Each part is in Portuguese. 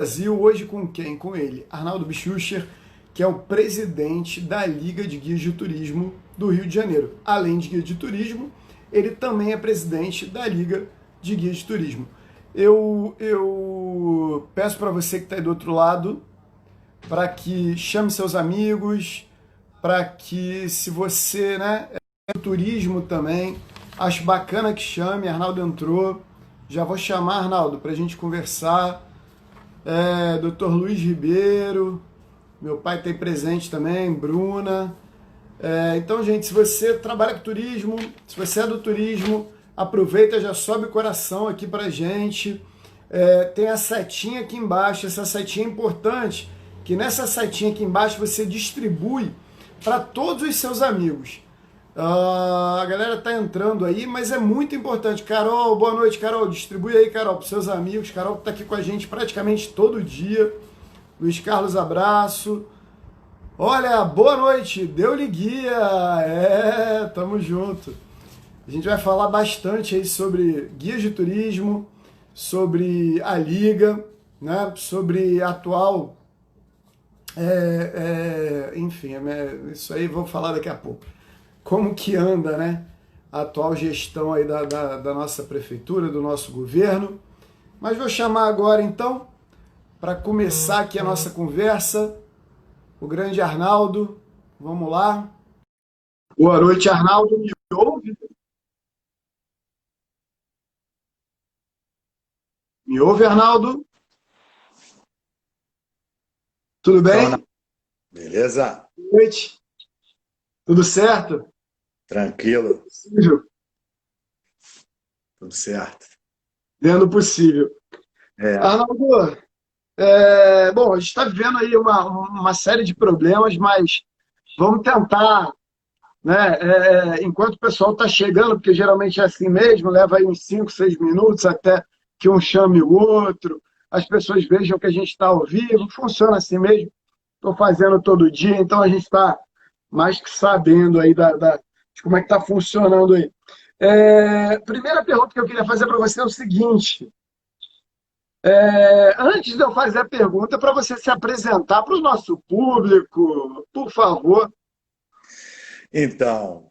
Brasil, hoje com quem? Com ele, Arnaldo Bichucher, que é o presidente da Liga de Guias de Turismo do Rio de Janeiro. Além de guia de turismo, ele também é presidente da Liga de Guias de Turismo. Eu peço para você que está aí do outro lado, para que chame seus amigos, para que, se você é do turismo também, acho bacana que chame. Arnaldo entrou, já vou chamar Arnaldo para a gente conversar. Dr. Luiz Ribeiro, meu pai tem presente também, Bruna. Então, gente, se você trabalha com turismo, se você é do turismo, aproveita, já sobe o coração aqui pra gente. Tem a setinha aqui embaixo, essa setinha é importante, que nessa setinha aqui embaixo você distribui para todos os seus amigos. A galera tá entrando aí, mas é muito importante. Carol, boa noite, Carol. Distribui aí, Carol, para seus amigos. Carol tá aqui com a gente praticamente todo dia. Luiz Carlos, abraço. Olha, boa noite, deu-lhe guia. Tamo junto. A gente vai falar bastante aí sobre guias de turismo, sobre a Liga, né? Sobre a atual. Enfim, isso aí vou falar daqui a pouco. Como que anda, né, a atual gestão aí da nossa prefeitura, do nosso governo. Mas vou chamar agora, então, para começar aqui a nossa conversa, o grande Arnaldo. Vamos lá. Boa noite, Arnaldo. Me ouve? Me ouve, Arnaldo? Tudo Então, bem? beleza? Boa noite. Tudo certo? Tranquilo, Possível. tudo certo. Dentro do possível. É, Arnaldo, bom, a gente está vivendo aí uma série de problemas, mas vamos tentar, né? Enquanto o pessoal está chegando, porque geralmente é assim mesmo, leva aí uns 5, 6 minutos até que um chame o outro, as pessoas vejam que a gente está ao vivo, funciona assim mesmo. Estou fazendo todo dia, então a gente está mais que sabendo aí de como é que está funcionando aí. Primeira pergunta que eu queria fazer para você é o seguinte: antes de eu fazer a pergunta, para você se apresentar para o nosso público, por favor. então,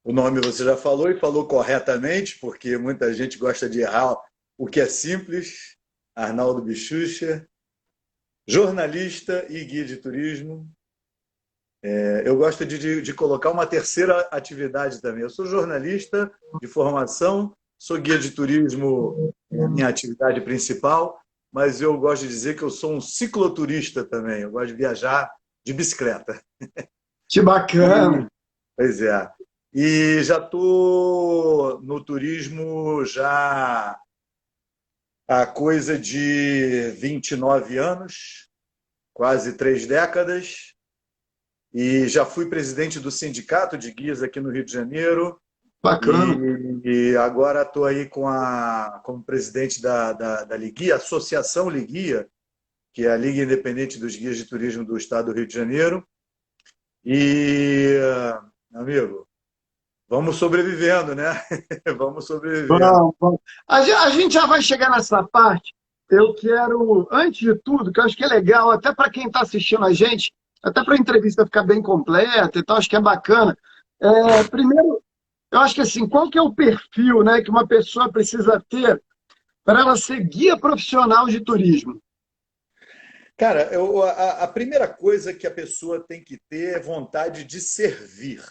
o nome você já falou e falou corretamente, porque muita gente gosta de errar o que é simples. Arnaldo Bichucher, jornalista e guia de turismo. Eu gosto de colocar uma terceira atividade também. Eu sou jornalista de formação, sou guia de turismo, é a minha atividade principal, mas eu gosto de dizer que eu sou um cicloturista também. Eu gosto de viajar de bicicleta. Que bacana. E, pois é. E já estou no turismo já há coisa de 29 anos, quase 3 décadas, e já fui presidente do sindicato de guias aqui no Rio de Janeiro, Bacana. e agora estou aí como presidente da Liguia, Associação Liguia, que é a Liga Independente dos Guias de Turismo do Estado do Rio de Janeiro. E, amigo, vamos sobrevivendo, né? Vamos sobrevivendo. Bom, bom. A gente já vai chegar nessa parte. Eu quero, antes de tudo, que eu acho que é legal, até para quem está assistindo a gente, até para a entrevista ficar bem completa e tal, acho que é bacana. Primeiro, eu acho que assim, qual que é o perfil, né, que uma pessoa precisa ter para ela ser guia profissional de turismo? Cara, a primeira coisa que a pessoa tem que ter é vontade de servir.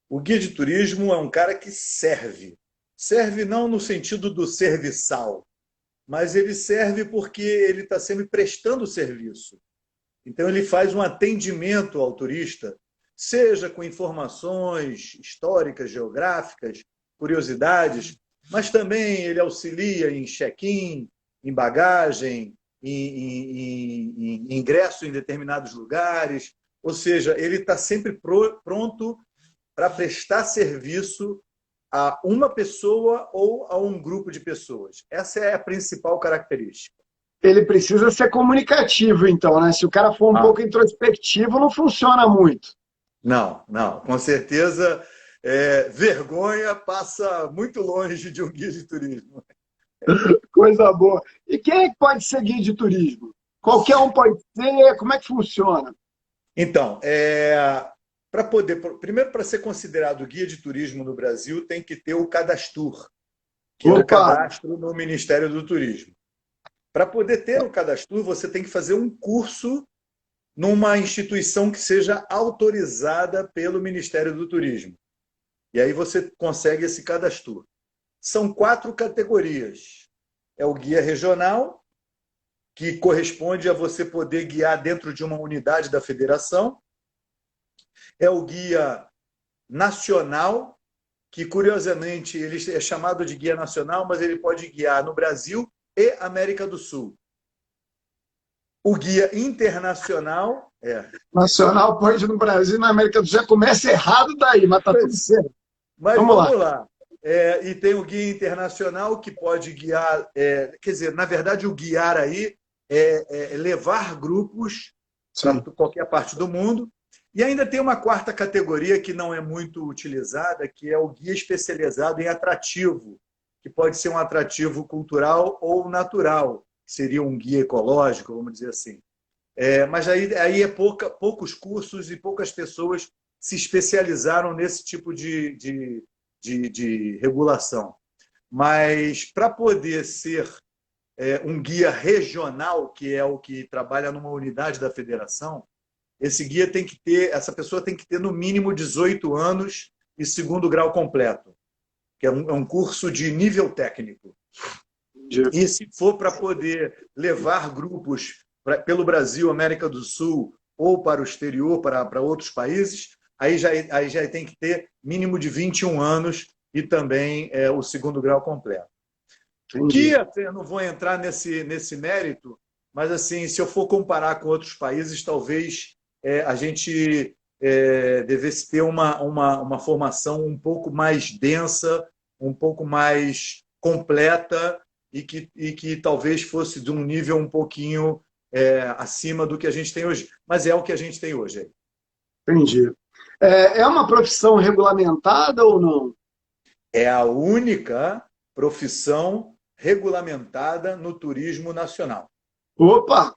O guia de turismo é um cara que serve. Serve não no sentido do serviçal, mas ele serve porque ele está sempre prestando serviço. Então, ele faz um atendimento ao turista, seja com informações históricas, geográficas, curiosidades, mas também ele auxilia em check-in, em bagagem, em ingresso em determinados lugares. Ou seja, ele está sempre pronto para prestar serviço a uma pessoa ou a um grupo de pessoas. Essa é a principal característica. Ele precisa ser comunicativo, então, né? Se o cara for um Ah, pouco introspectivo, não funciona muito. não, não, com certeza, vergonha passa muito longe de um guia de turismo. Coisa boa. E quem é que pode ser guia de turismo? Qualquer um pode ser? Como é que funciona? Então, para poder, primeiro, para ser considerado guia de turismo no Brasil, tem que ter o Cadastur, que é o Opa, cadastro no Ministério do Turismo. Para poder ter o Cadastur, você tem que fazer um curso numa instituição que seja autorizada pelo Ministério do Turismo. E aí você consegue esse Cadastur. São 4 categorias. É o guia regional, que corresponde a você poder guiar dentro de uma unidade da federação. É o guia nacional, que curiosamente ele é chamado de guia nacional, mas ele pode guiar no Brasil e América do Sul. O guia internacional nacional pode ir no Brasil, na América do Sul, já começa errado daí, mas tá tudo certo. Mas Vamos lá. vamos lá. E tem o guia internacional que pode guiar, quer dizer, na verdade, o guiar aí é levar grupos para Sim. qualquer parte do mundo. E ainda tem uma quarta categoria que não é muito utilizada, que é o guia especializado em atrativo, que pode ser um atrativo cultural ou natural, que seria um guia ecológico, vamos dizer assim. Mas aí poucos cursos e poucas pessoas se especializaram nesse tipo de regulação. Mas para poder ser um guia regional, que é o que trabalha numa unidade da federação, essa pessoa tem que ter no mínimo 18 anos e segundo grau completo, que é um curso de nível técnico. E se for para poder levar grupos pelo Brasil, América do Sul ou para o exterior, para outros países, aí já tem que ter mínimo de 21 anos e também o segundo grau completo. Entendi. Que eu não vou entrar nesse mérito, mas assim, se eu for comparar com outros países, talvez a gente devesse ter uma formação um pouco mais densa, um pouco mais completa e que talvez fosse de um nível um pouquinho acima do que a gente tem hoje. Mas é o que a gente tem hoje. Entendi. É uma profissão regulamentada ou não? É a única profissão regulamentada no turismo nacional. Opa!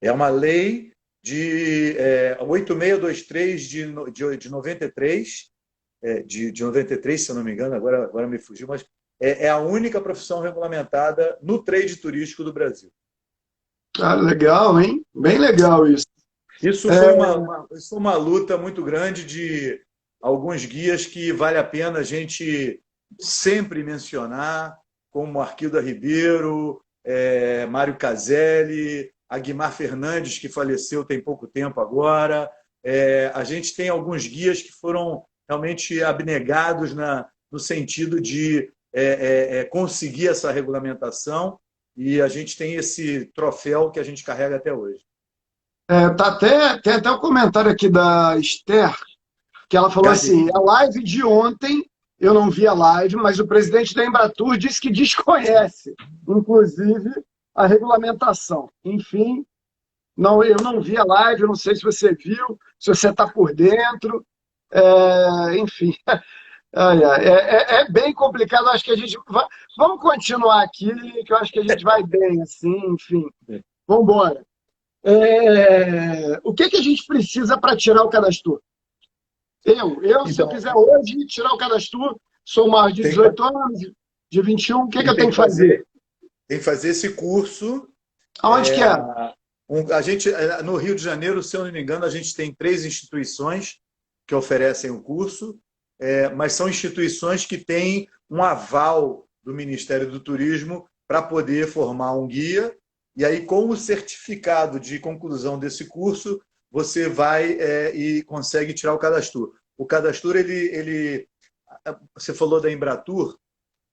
É uma lei de 8623 de 93, de 93, se eu não me engano, agora me fugiu, mas é a única profissão regulamentada no trade turístico do Brasil. Ah, legal, hein? Bem legal isso. Isso foi uma luta muito grande de alguns guias que vale a pena a gente sempre mencionar, como Arquilda Ribeiro, Mário Caselli, Aguimar Fernandes, que faleceu tem pouco tempo agora. A gente tem alguns guias que foram realmente abnegados no sentido de conseguir essa regulamentação, e a gente tem esse troféu que a gente carrega até hoje. Tem até um comentário aqui da Esther, que ela falou assim: a live de ontem, eu não vi a live, mas o presidente da Embratur disse que desconhece, inclusive, a regulamentação. Enfim, eu não vi a live, eu não sei se você viu, se você está por dentro. Enfim, é bem complicado. Acho que a gente vamos continuar aqui, que eu acho que a gente vai bem, assim, enfim. Vamos embora. O que a gente precisa para tirar o cadastro? Se eu quiser hoje tirar o cadastro, sou maior de 18 anos, de 21, o que eu tenho que fazer? Tem que fazer esse curso. Aonde que é? A gente, no Rio de Janeiro, se eu não me engano, a gente tem 3 instituições que oferecem o curso, mas são instituições que têm um aval do Ministério do Turismo para poder formar um guia. E aí, com o certificado de conclusão desse curso, você vai e consegue tirar o cadastro. O cadastro, você falou da Embratur.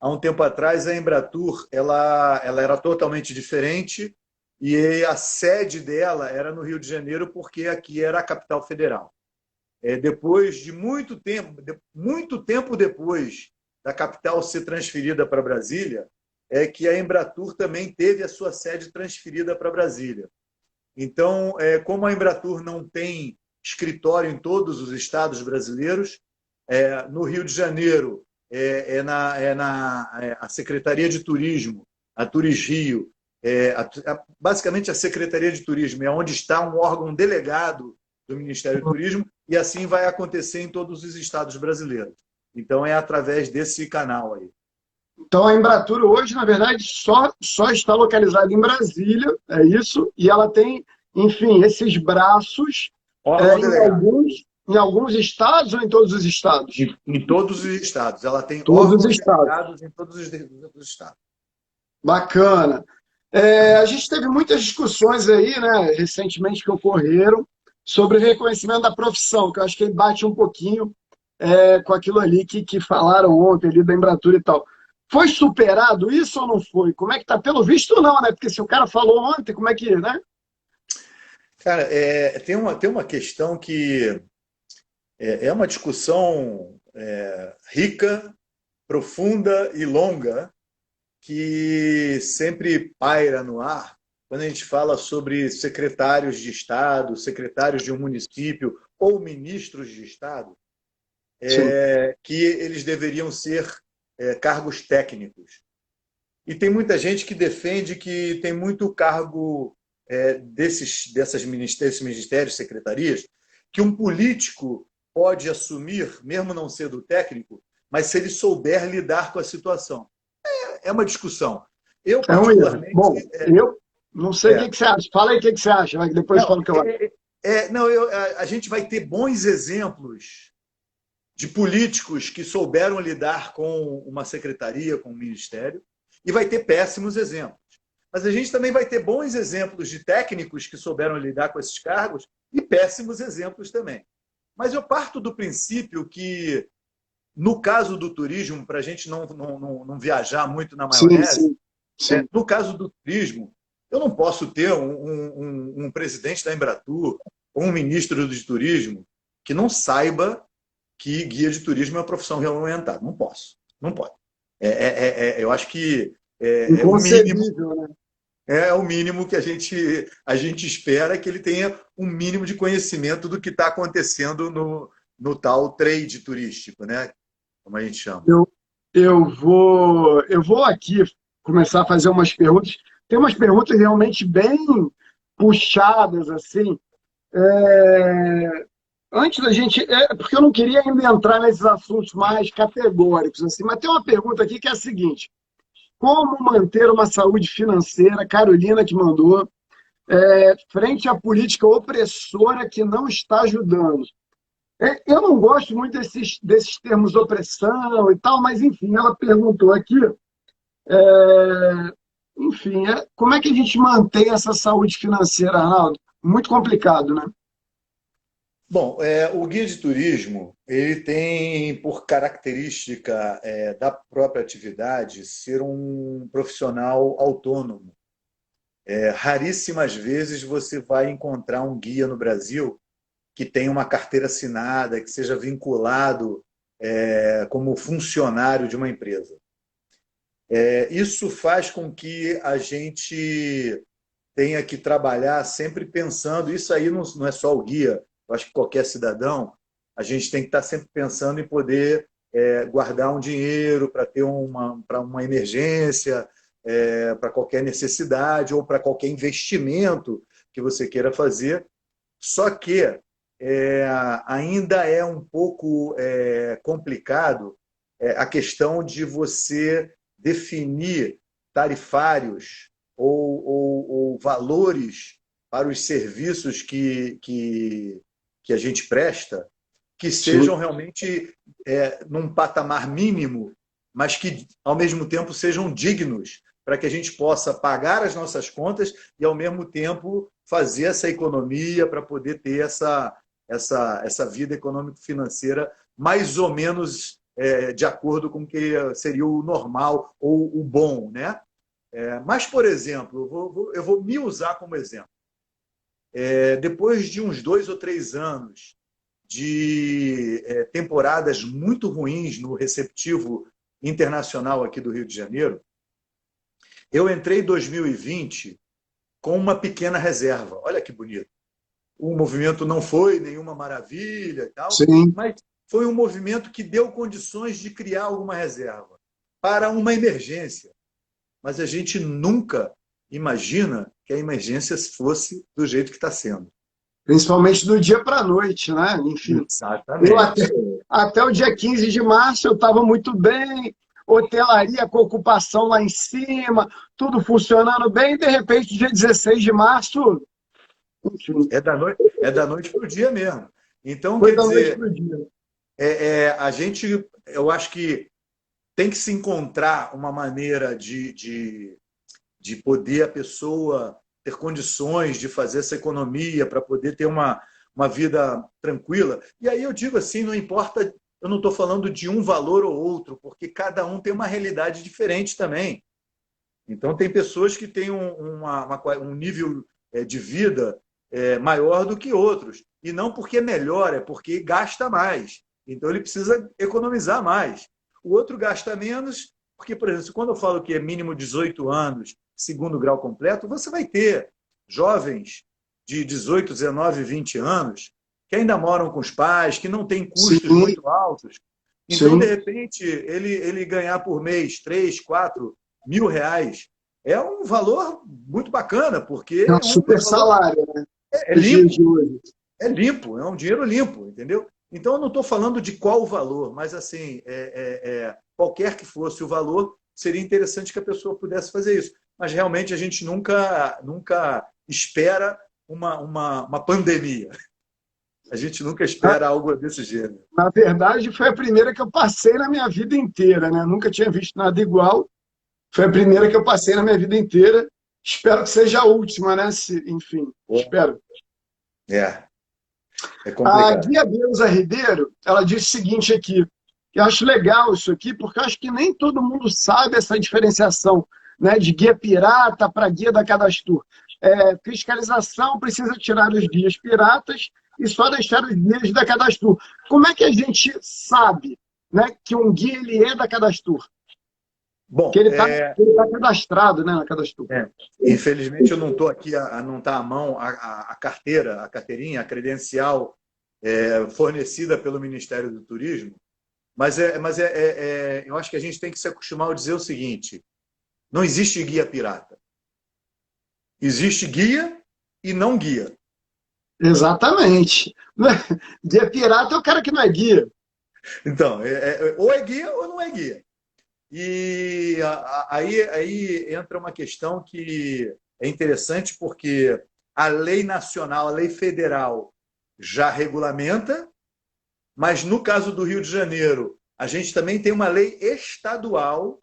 Há um tempo atrás, a Embratur ela era totalmente diferente e a sede dela era no Rio de Janeiro, porque aqui era a capital federal. Depois de muito tempo depois da capital ser transferida para Brasília, é que a Embratur também teve a sua sede transferida para Brasília. Então, como a Embratur não tem escritório em todos os estados brasileiros, no Rio de Janeiro a Secretaria de Turismo a Turismo, basicamente a Secretaria de Turismo, é onde está um órgão delegado do Ministério do Turismo, e assim vai acontecer em todos os estados brasileiros. Então, é através desse canal aí. Então, a Embratur hoje, na verdade, só está localizada em Brasília, é isso, e ela tem, enfim, esses braços Órgão delegado. em alguns estados ou em todos os estados? Em todos os estados. Ela tem Todos os órgãos estados. delegados em todos os estados. Bacana. A gente teve muitas discussões aí, né, recentemente que ocorreram sobre o reconhecimento da profissão, que eu acho que ele bate um pouquinho com aquilo ali que falaram ontem ali da Embratur e tal. Foi superado isso ou não foi? Como é que tá? Pelo visto não, né? Porque se o cara falou ontem, como é que, né? Cara, tem uma questão que é uma discussão rica, profunda e longa, que sempre paira no ar quando a gente fala sobre secretários de Estado, secretários de um município ou ministros de Estado, Sim. que eles deveriam ser cargos técnicos. E tem muita gente que defende que tem muito cargo desses ministérios, secretarias, que um político pode assumir, mesmo não sendo técnico, mas se ele souber lidar com a situação. É uma discussão. Eu, É um erro. particularmente. Bom, eu não sei o É, que você acha. Fala aí o que você acha, vai, que depois eu não, falo o que eu acho. não a gente vai ter bons exemplos de políticos que souberam lidar com uma secretaria, com um ministério, e vai ter péssimos exemplos. Mas a gente também vai ter bons exemplos de técnicos que souberam lidar com esses cargos e péssimos exemplos também. Mas eu parto do princípio que, no caso do turismo, para a gente não viajar muito na Sim, maionese, sim, sim. no caso do turismo, eu não posso ter um presidente da Embratur ou um ministro de turismo que não saiba que guia de turismo é uma profissão regulamentada. Não posso. Não pode. Eu acho que Inconcebível, né? é o mínimo que a gente espera, que ele tenha um mínimo de conhecimento do que está acontecendo no tal trade turístico, né? Como a gente chama. Eu, eu vou aqui começar a fazer umas perguntas. Tem umas perguntas realmente bem puxadas, assim. Antes da gente. Porque eu não queria ainda entrar nesses assuntos mais categóricos, assim, mas tem uma pergunta aqui que é a seguinte: como manter uma saúde financeira, Carolina que mandou, frente à política opressora que não está ajudando? Eu não gosto muito desses termos opressão e tal, mas enfim, ela perguntou aqui, enfim, como é que a gente mantém essa saúde financeira, Arnaldo? Muito complicado, né? Bom, o guia de turismo ele tem por característica da própria atividade ser um profissional autônomo. Raríssimas vezes você vai encontrar um guia no Brasil que tenha uma carteira assinada, que seja vinculado como funcionário de uma empresa. Isso faz com que a gente tenha que trabalhar sempre pensando, isso aí não é só o guia, eu acho que qualquer cidadão, a gente tem que estar sempre pensando em poder guardar um dinheiro para ter para uma emergência, para qualquer necessidade ou para qualquer investimento que você queira fazer. Só que ainda é um pouco complicado a questão de você definir tarifários ou valores para os serviços que a gente presta, que sejam Sim. realmente num patamar mínimo, mas que, ao mesmo tempo, sejam dignos, para que a gente possa pagar as nossas contas e, ao mesmo tempo, fazer essa economia para poder ter essa vida econômico-financeira mais ou menos de acordo com o que seria o normal ou o bom, né? Mas, por exemplo, eu vou me usar como exemplo. Depois de uns 2 ou 3 anos de temporadas muito ruins no receptivo internacional aqui do Rio de Janeiro, eu entrei em 2020 com uma pequena reserva. Olha que bonito. O movimento não foi nenhuma maravilha e tal, Sim. mas foi um movimento que deu condições de criar alguma reserva para uma emergência. mas a gente nunca imagina que a emergência fosse do jeito que está sendo. Principalmente do dia para a noite, né? Enfim, eu Exatamente. até o dia 15 de março eu estava muito bem, hotelaria com ocupação lá em cima, tudo funcionando bem, e de repente, dia 16 de março, enfim, É da noite para o dia mesmo. Então, foi quer da noite dizer, para o dia. a gente, eu acho que tem que se encontrar uma maneira de poder a pessoa ter condições de fazer essa economia para poder ter uma vida tranquila. E aí eu digo assim, não importa, eu não estou falando de um valor ou outro, porque cada um tem uma realidade diferente também. Então, tem pessoas que têm um nível de vida maior do que outros. E não porque é melhor, é porque gasta mais. Então, ele precisa economizar mais. O outro gasta menos, porque, por exemplo, quando eu falo que é mínimo 18 anos, segundo grau completo, você vai ter jovens de 18, 19, 20 anos que ainda moram com os pais, que não têm custos Sim, muito altos. Então, de sim, repente, ele ganhar por mês 3, 4 mil reais é um valor muito bacana, porque é um é um super valor salário, né? é Nos dias limpo, de hoje. é limpo, é um dinheiro limpo, entendeu? Então, eu não estou falando de qual o valor, mas assim, qualquer que fosse o valor, seria interessante que a pessoa pudesse fazer isso. Mas realmente a gente nunca espera uma pandemia. A gente nunca espera algo desse gênero. Na verdade, foi a primeira que eu passei na minha vida inteira, né? Nunca tinha visto nada igual. Foi a primeira que eu passei na minha vida inteira. Espero que seja a última, né? Enfim, espero. É, é A complicado. guia Beusa Ribeiro, ela disse o seguinte aqui, eu acho legal isso aqui, porque eu acho que nem todo mundo sabe essa diferenciação, né, de guia pirata para guia da Cadastur. Fiscalização precisa tirar os guias piratas e só deixar os guias da Cadastur. Como é que a gente sabe, né, que um guia ele é da Cadastur? Que Bom, ele está cadastrado, né, na Cadastur. infelizmente eu não estou aqui não está à mão a carteira, a carteirinha, a credencial fornecida pelo Ministério do Turismo, mas eu acho que a gente tem que se acostumar a dizer o seguinte: não existe guia pirata. Existe guia e não guia. Exatamente. Guia pirata é o cara que não é guia. Então, ou é guia ou não é guia. E aí entra uma questão que é interessante, porque a lei nacional, a lei federal já regulamenta, mas no caso do Rio de Janeiro, a gente também tem uma lei estadual,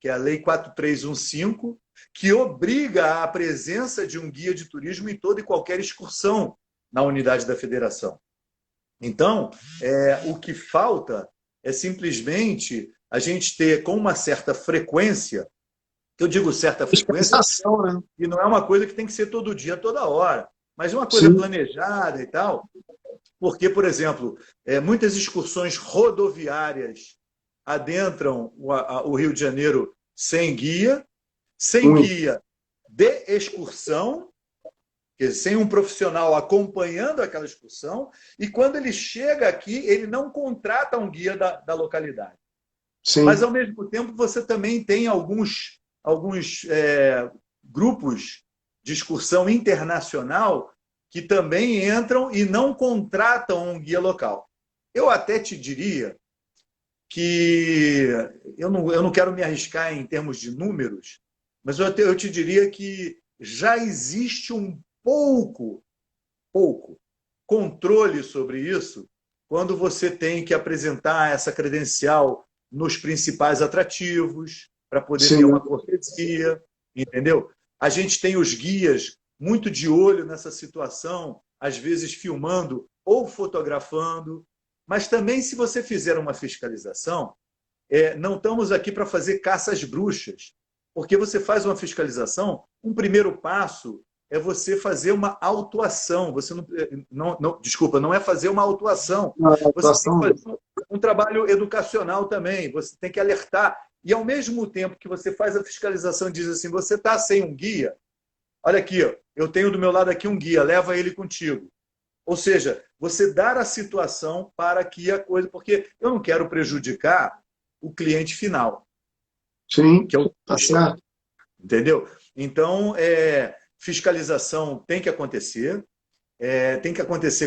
que é a Lei 4315, que obriga a presença de um guia de turismo em toda e qualquer excursão na unidade da federação. Então, o que falta é simplesmente a gente ter com uma certa frequência, eu digo certa frequência, Fiscalização, né? e não é uma coisa que tem que ser todo dia, toda hora, mas uma coisa Sim. planejada e tal, porque, por exemplo, muitas excursões rodoviárias adentram o Rio de Janeiro sem Muito. guia de excursão, quer dizer, sem um profissional acompanhando aquela excursão, e quando ele chega aqui, ele não contrata um guia da localidade. Mas, Sim. ao mesmo tempo, você também tem alguns grupos de excursão internacional que também entram e não contratam um guia local. Eu até te diria que eu não quero me arriscar em termos de números, mas eu te diria que já existe um pouco controle sobre isso quando você tem que apresentar essa credencial nos principais atrativos para poder ter Sim. uma cortesia, entendeu? A gente tem os guias muito de olho nessa situação, às vezes filmando ou fotografando, mas também se você fizer uma fiscalização, não estamos aqui para fazer caça às bruxas, porque você faz uma fiscalização, um primeiro passo é você fazer uma autuação. Você desculpa, não é fazer uma autuação. A Você tem que atuação. fazer um trabalho educacional também. Você tem que alertar. E, ao mesmo tempo que você faz a fiscalização e diz assim, você está sem um guia, olha aqui, ó, eu tenho do meu lado aqui um guia, leva ele contigo. Ou seja, você dar a situação para que a coisa... Porque eu não quero prejudicar o cliente final, Sim, que é o tá turista. certo. entendeu? Então, fiscalização tem que acontecer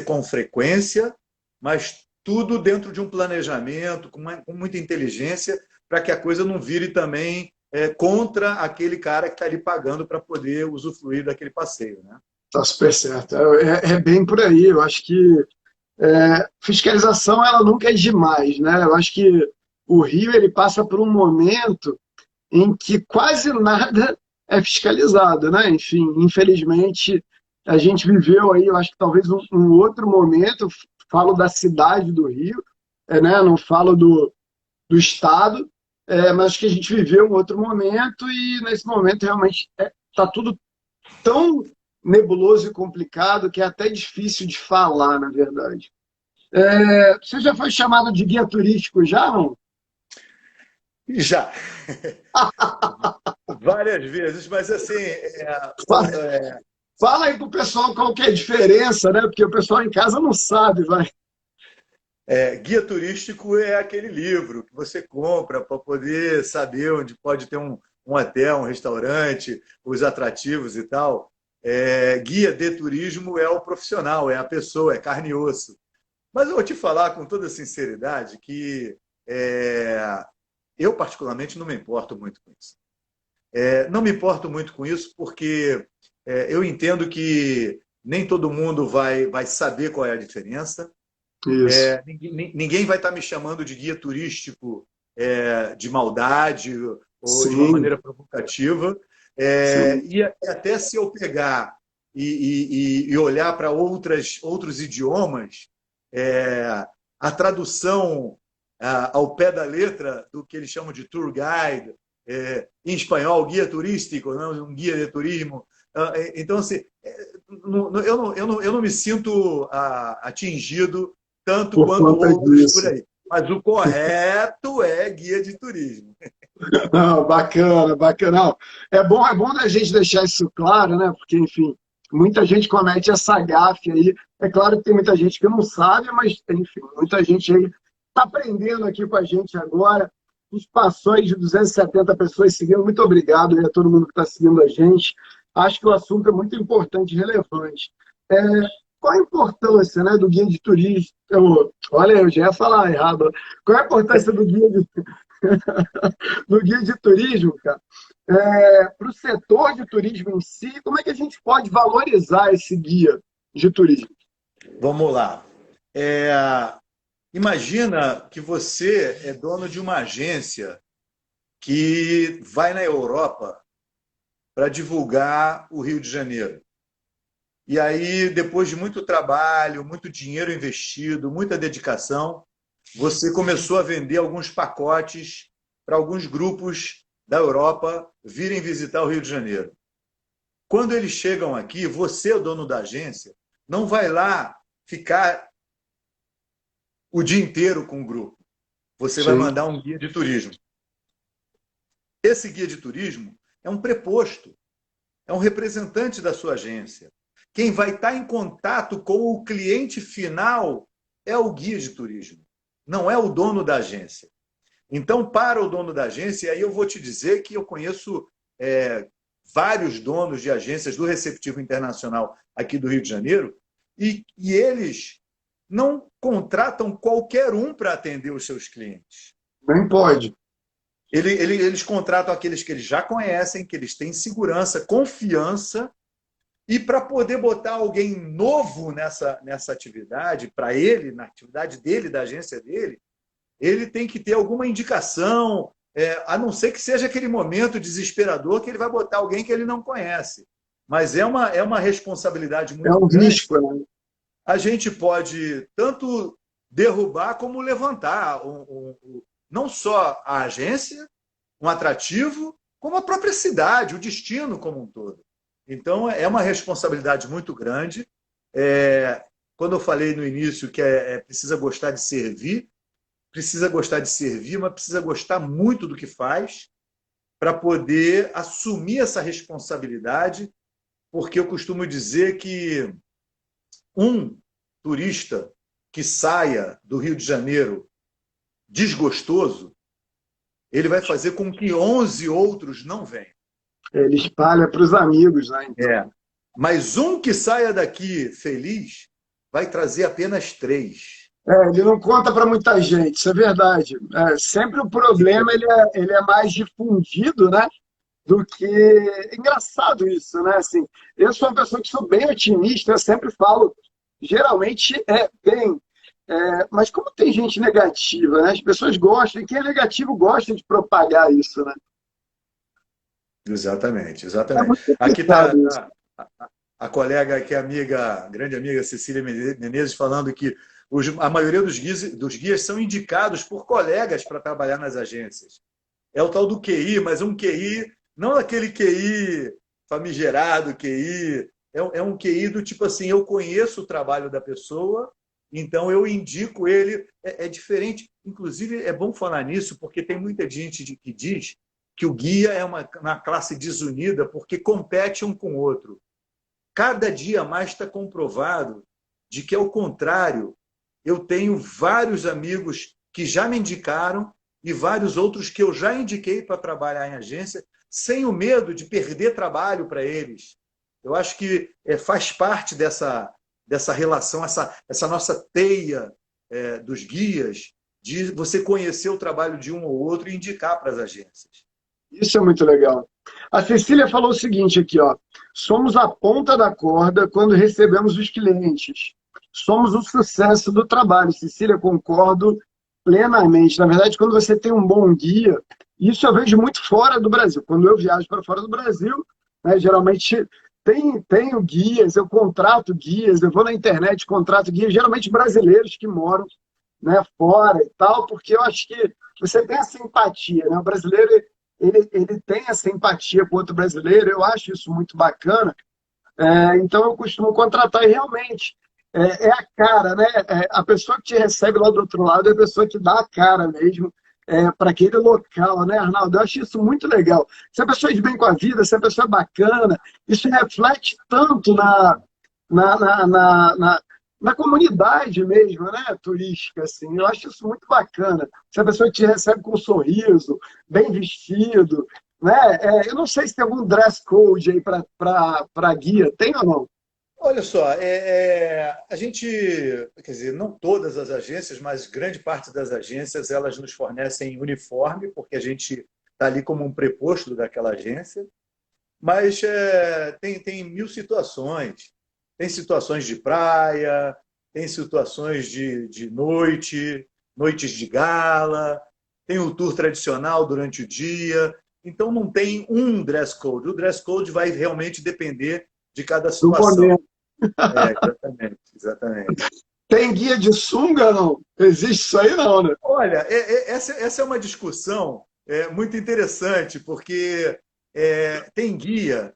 com frequência, mas tudo dentro de um planejamento, com muita inteligência, para que a coisa não vire também contra aquele cara que está ali pagando para poder usufruir daquele passeio, né? Tá super certo. É bem por aí. Eu acho que fiscalização ela nunca é demais, né? Eu acho que o Rio ele passa por um momento em que quase nada é fiscalizado, né? Enfim, infelizmente a gente viveu aí, eu acho que talvez um outro momento. Falo da cidade do Rio, né? Não falo do estado, mas acho que a gente viveu um outro momento e nesse momento realmente está tudo tão nebuloso e complicado que é até difícil de falar, na verdade. Você já foi chamado de guia turístico já, não? Já, várias vezes, mas assim, Fala aí pro pessoal qual que é a diferença, né? Porque o pessoal em casa não sabe, vai. guia turístico é aquele livro que você compra para poder saber onde pode ter um hotel, um restaurante, os atrativos e tal. Guia de turismo é o profissional, é a pessoa, é carne e osso. Mas eu vou te falar com toda sinceridade que eu, particularmente, não me importo muito com isso. Não me importo muito com isso porque eu entendo que nem todo mundo vai saber qual é a diferença. Isso. Ninguém vai estar me chamando de guia turístico de maldade ou de uma Sim, maneira provocativa. sim. E até se eu pegar e olhar para outros idiomas, a tradução ao pé da letra do que eles chamam de tour guide, em espanhol, guia turístico, não, um guia de turismo. Então, assim, eu não me sinto atingido tanto Por quanto conta outros por disso. aí. Mas o correto é guia de turismo. Não, bacana, bacana. Não, é bom da gente deixar isso claro, né? Porque, enfim, muita gente comete essa gafe aí. É claro que tem muita gente que não sabe, mas, enfim, muita gente aí está aprendendo aqui com a gente agora. A gente passou aí de 270 pessoas seguindo. Muito obrigado aí a todo mundo que está seguindo a gente. Acho que o assunto é muito importante e relevante. É, qual a importância, né, do guia de turismo? Olha, eu já ia falar errado. Qual é a importância do guia de no guia de turismo, cara, para o setor de turismo em si, como é que a gente pode valorizar esse guia de turismo? Vamos lá. Imagina que você é dono de uma agência que vai na Europa para divulgar o Rio de Janeiro. E aí, depois de muito trabalho, muito dinheiro investido, muita dedicação, você começou a vender alguns pacotes para alguns grupos da Europa virem visitar o Rio de Janeiro. Quando eles chegam aqui, você, o dono da agência, não vai lá ficar o dia inteiro com o grupo. Você vai Sim, mandar um guia de turismo. Esse guia de turismo é um preposto, é um representante da sua agência. Quem vai estar em contato com o cliente final é o guia de turismo, não é o dono da agência. Então, para o dono da agência, aí eu vou te dizer que eu conheço vários donos de agências do Receptivo Internacional aqui do Rio de Janeiro, e eles não contratam qualquer um para atender os seus clientes. nem pode. Eles contratam aqueles que eles já conhecem, que eles têm segurança, confiança, e para poder botar alguém novo nessa atividade, para ele, na atividade dele, da agência dele, ele tem que ter alguma indicação, a não ser que seja aquele momento desesperador que ele vai botar alguém que ele não conhece. Mas é uma responsabilidade É muito um grande. risco, né? A gente pode tanto derrubar como levantar não só a agência, um atrativo, como a própria cidade, o destino como um todo. Então, é uma responsabilidade muito grande. Quando eu falei no início que precisa gostar de servir, mas precisa gostar muito do que faz para poder assumir essa responsabilidade, porque eu costumo dizer que um turista que saia do Rio de Janeiro desgostoso, ele vai fazer com que 11 outros não venham. Ele espalha para os amigos, né? Então, É. Mas um que saia daqui feliz vai trazer apenas três. ele não conta para muita gente, isso é verdade. Sempre o problema ele é mais difundido, né? Do que. Engraçado isso, né? Assim, eu sou uma pessoa que sou bem otimista, eu sempre falo, geralmente é bem. Mas como tem gente negativa, né? As pessoas gostam, e quem é negativo gosta de propagar isso, né? Exatamente, É exatamente. muito Aqui está complicado isso. a colega, que é amiga, grande amiga Cecília Menezes, falando que a maioria dos guias são indicados por colegas para trabalhar nas agências. É o tal do QI, mas um QI, não aquele QI famigerado, QI, é um QI do tipo assim, eu conheço o trabalho da pessoa, então eu indico ele. É diferente. Inclusive, é bom falar nisso, porque tem muita gente que diz que o guia é uma classe desunida porque compete um com o outro. Cada dia mais está comprovado de que, ao contrário, eu tenho vários amigos que já me indicaram e vários outros que eu já indiquei para trabalhar em agência, sem o medo de perder trabalho para eles. Eu acho que faz parte dessa relação, essa nossa teia dos guias, de você conhecer o trabalho de um ou outro e indicar para as agências. Isso é muito legal. A Cecília falou o seguinte aqui, ó. Somos a ponta da corda quando recebemos os clientes. Somos o sucesso do trabalho. Cecília, concordo plenamente. Na verdade, quando você tem um bom guia, isso eu vejo muito fora do Brasil. Quando eu viajo para fora do Brasil, né, geralmente tenho guias, eu contrato guias, eu vou na internet, contrato guias, geralmente brasileiros que moram, né, fora e tal, porque eu acho que você tem a simpatia, né? O brasileiro ele tem essa empatia com o outro brasileiro, eu acho isso muito bacana. Então eu costumo contratar e realmente a cara, né? A pessoa que te recebe lá do outro lado é a pessoa que dá a cara mesmo para aquele local, né, Arnaldo? Eu acho isso muito legal. Se a pessoa é de bem com a vida, se a pessoa é bacana, isso reflete tanto na, na, na, na, na comunidade mesmo, né, turística, assim. Eu acho isso muito bacana. Se a pessoa te recebe com um sorriso, bem vestido, né? Eu não sei se tem algum dress code aí para guia, tem ou não? Olha só, a gente, quer dizer, não todas as agências, mas grande parte das agências, elas nos fornecem uniforme, porque a gente está ali como um preposto daquela agência, mas tem mil situações. Tem situações de praia, tem situações de noite, noites de gala, tem o tour tradicional durante o dia. Então, não tem um dress code. O dress code vai realmente depender de cada Do situação. momento. Exatamente, exatamente. Tem guia de sunga, não? Existe isso aí, não, né? Olha, essa é uma discussão muito interessante, porque tem guia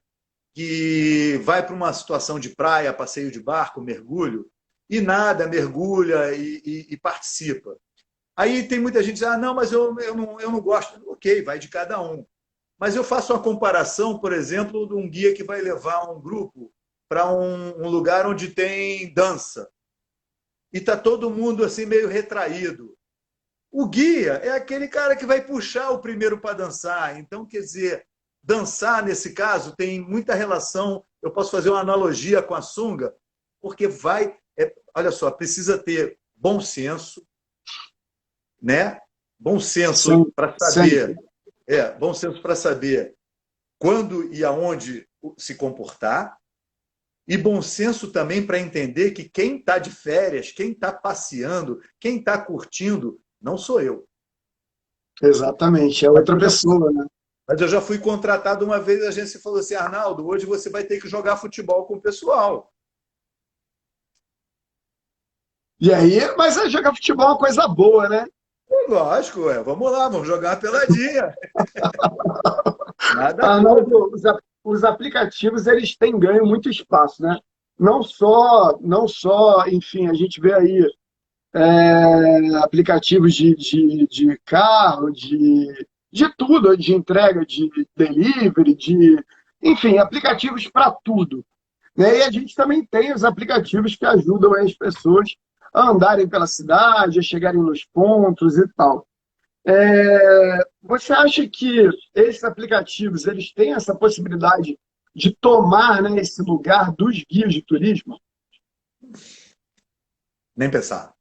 que vai para uma situação de praia, passeio de barco, mergulho, e nada, mergulha e participa. Aí tem muita gente que diz, não, mas eu não gosto. Ok, vai de cada um. Mas eu faço uma comparação, por exemplo, de um guia que vai levar um grupo para um lugar onde tem dança. E está todo mundo assim meio retraído. O guia é aquele cara que vai puxar o primeiro para dançar. Então, quer dizer, dançar, nesse caso, tem muita relação. Eu posso fazer uma analogia com a sunga, porque olha só, precisa ter bom senso, né? Bom senso Sim, para sempre. saber, bom senso para saber quando e aonde se comportar, e bom senso também para entender que quem está de férias, quem está passeando, quem está curtindo, não sou eu. Exatamente, é Mas outra eu já, pessoa, né? mas eu já fui contratado uma vez, a agência falou assim, Arnaldo, hoje você vai ter que jogar futebol com o pessoal. E aí, mas jogar futebol é uma coisa boa, né? Lógico, vamos lá, vamos jogar uma peladinha. Nada contra. Arnaldo, os aplicativos eles têm ganho muito espaço, né? Não só, enfim, a gente vê aí aplicativos de carro, de tudo, de entrega, de delivery, enfim, aplicativos para tudo. Né? E a gente também tem os aplicativos que ajudam as pessoas a andarem pela cidade, a chegarem nos pontos e tal. Você acha que esses aplicativos eles têm essa possibilidade de tomar, né, esse lugar dos guias de turismo? Nem pensar.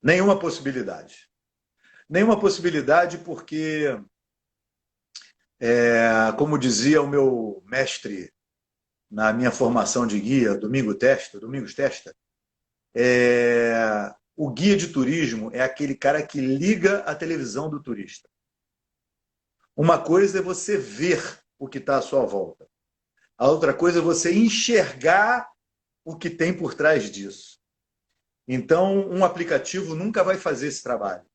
Nenhuma possibilidade. Nenhuma possibilidade porque, como dizia o meu mestre na minha formação de guia, Domingos Testa, o guia de turismo é aquele cara que liga a televisão do turista. Uma coisa é você ver o que está à sua volta. A outra coisa é você enxergar o que tem por trás disso. Então, um aplicativo nunca vai fazer esse trabalho.